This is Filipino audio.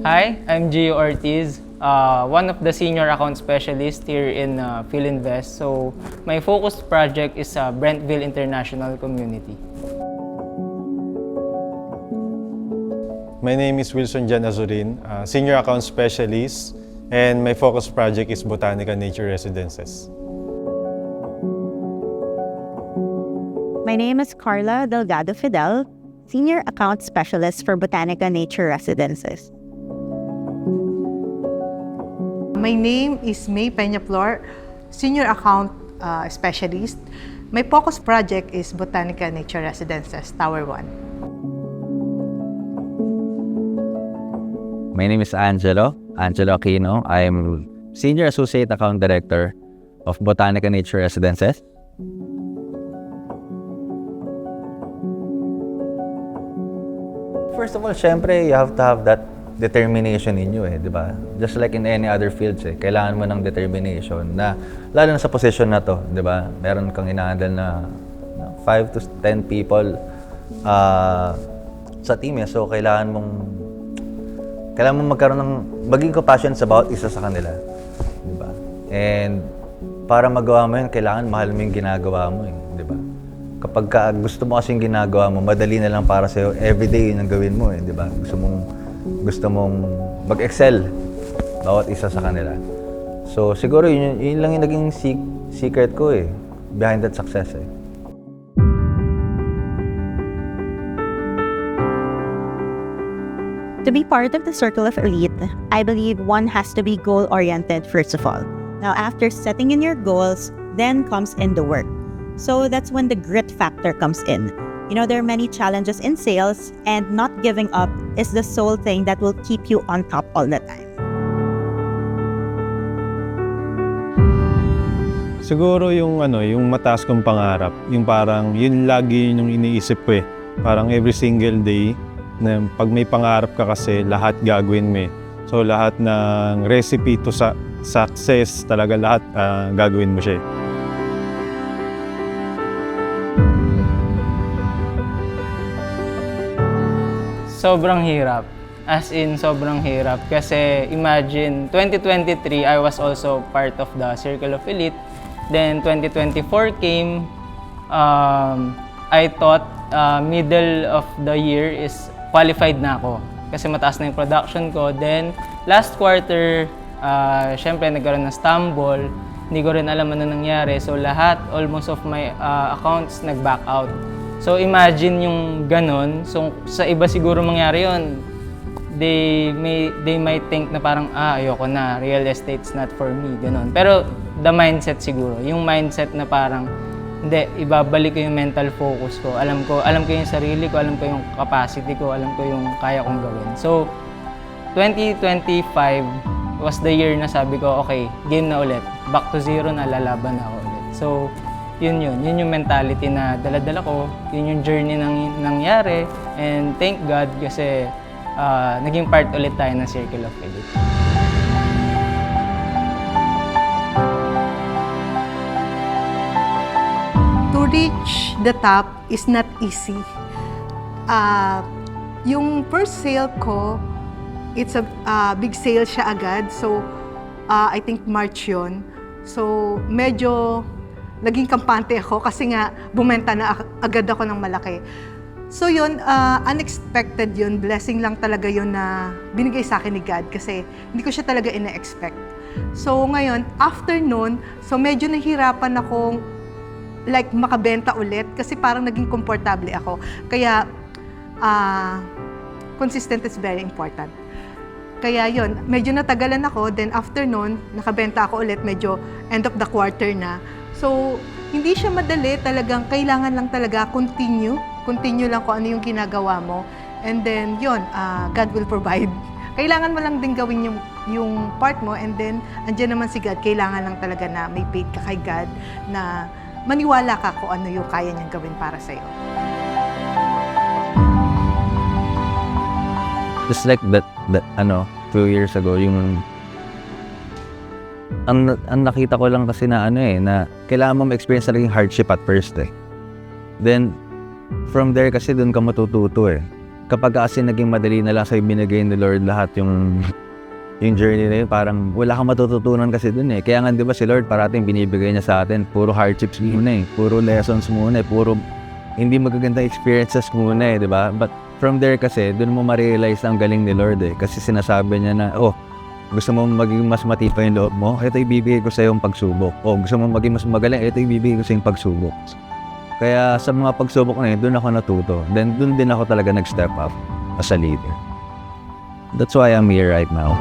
Hi, I'm Gio Ortiz, one of the senior account specialists here in PhilInvest. So my focus project is Brentville International Community. My name is Wilson Jan Azurin, senior account specialist, and my focus project is Botanica Nature Residences. My name is Carla Delgado Fidel, Senior Account Specialist for Botanica Nature Residences. My name is May Peñaflor, Senior Account Specialist. My focus project is Botanica Nature Residences, Tower 1. My name is Angelo Aquino. I'm Senior Associate Account Director of Botanica Nature Residences. First of all, syempre, you have to have that determination in you, di ba? Just like in any other fields, kailangan mo ng determination na, lalo na sa position na to, di ba? Meron kang ina-handle na 5 to 10 people sa team, so kailangan mong magkaroon ng, maging compassionate sa bawat isa sa kanila, di ba? And para magawa mo yun, kailangan mahal mo yung ginagawa mo, di ba? Kapag gusto mo kasing ginagawa mo, madali na lang para sa'yo, everyday yun ang gawin mo, di ba? Gusto mong mag-excel bawat isa sa kanila. So siguro yun lang yung naging secret ko behind that success To be part of the Circle of Elite, I believe one has to be goal-oriented first of all. Now, after setting in your goals, then comes in the work. So that's when the grit factor comes in. You know, there are many challenges in sales, and not giving up is the sole thing that will keep you on top all the time. Siguro yung mataas kong pangarap, yung parang yun lagi yung iniisip ko Parang every single day na pag may pangarap ka kasi lahat gagawin mo So lahat ng recipe to sa success talaga lahat gagawin mo siya. Sobrang hirap. As in, sobrang hirap. Kasi imagine, 2023, I was also part of the Circle of Elite. Then 2024 came. I thought middle of the year is qualified na ako. Kasi mataas na yung production ko. Then last quarter, syempre nagkaroon ng stumble. Hindi ko rin alam ano nangyari. So lahat, almost of my accounts nag-back out. So imagine yung ganon. So sa iba siguro mangyari yun. They might think na parang ayoko na, real estate's not for me, ganon. Pero the mindset siguro, yung mindset na parang hindi, ibabalik ko yung mental focus ko. Alam ko yung sarili ko, alam ko yung capacity ko, alam ko yung kaya kong gawin. So 2025 was the year na sabi ko, okay, game na ulit. Back to zero na, lalaban na ako ulit. So yun yung mentality na dala-dala ko, yun yung journey nang nangyari, and thank God kasi naging part ulit tayo ng Circle of Elite. To reach the top is not easy. Yung first sale ko, it's a big sale siya agad. So, I think March yun. So, medyo naging kampante ako kasi nga bumenta na agad ako ng malaki. So yun, unexpected yun. Blessing lang talaga yun na binigay sa akin ni God kasi hindi ko siya talaga ina-expect. So ngayon, after nun, so medyo nahirapan akong makabenta ulit kasi parang naging komportable ako. Kaya, consistent is very important. Kaya yun, medyo natagalan ako. Then after nun, nakabenta ako ulit, medyo end of the quarter na. So, hindi siya madali, talagang kailangan lang talaga continue lang kung ano yung ginagawa mo. And then, yun, God will provide. Kailangan mo lang din gawin yung part mo, and then, andyan naman si God, kailangan lang talaga na may faith ka kay God, na maniwala ka kung ano yung kaya niyang gawin para sa'yo. Just like that 2 years ago, yung ang nakita ko lang kasi na na kailangan mo ma-experience talaga yung hardship at first Then from there kasi doon ka matututo kapag kasi naging madali na lang sa'yo binigay ni Lord lahat yung journey na yun, parang wala kang matututunan kasi dun eh. Kaya nga, di ba, si Lord parating binibigay niya sa atin, puro hardships muna eh, puro lessons muna eh, puro hindi magaganda experiences muna eh, di ba? But from there kasi, dun mo ma-realize ang galing ni Lord eh. Kasi sinasabi niya na, gusto mo maging mas matibay yung loob mo, ito ibibigay ko sa yung pagsubok. Gusto mo maging mas magaling, ito ibibigay ko sa yung pagsubok. Kaya sa mga pagsubok na yun, dun ako natuto. Then dun din ako talaga nag-step up as a leader. That's why I'm here right now.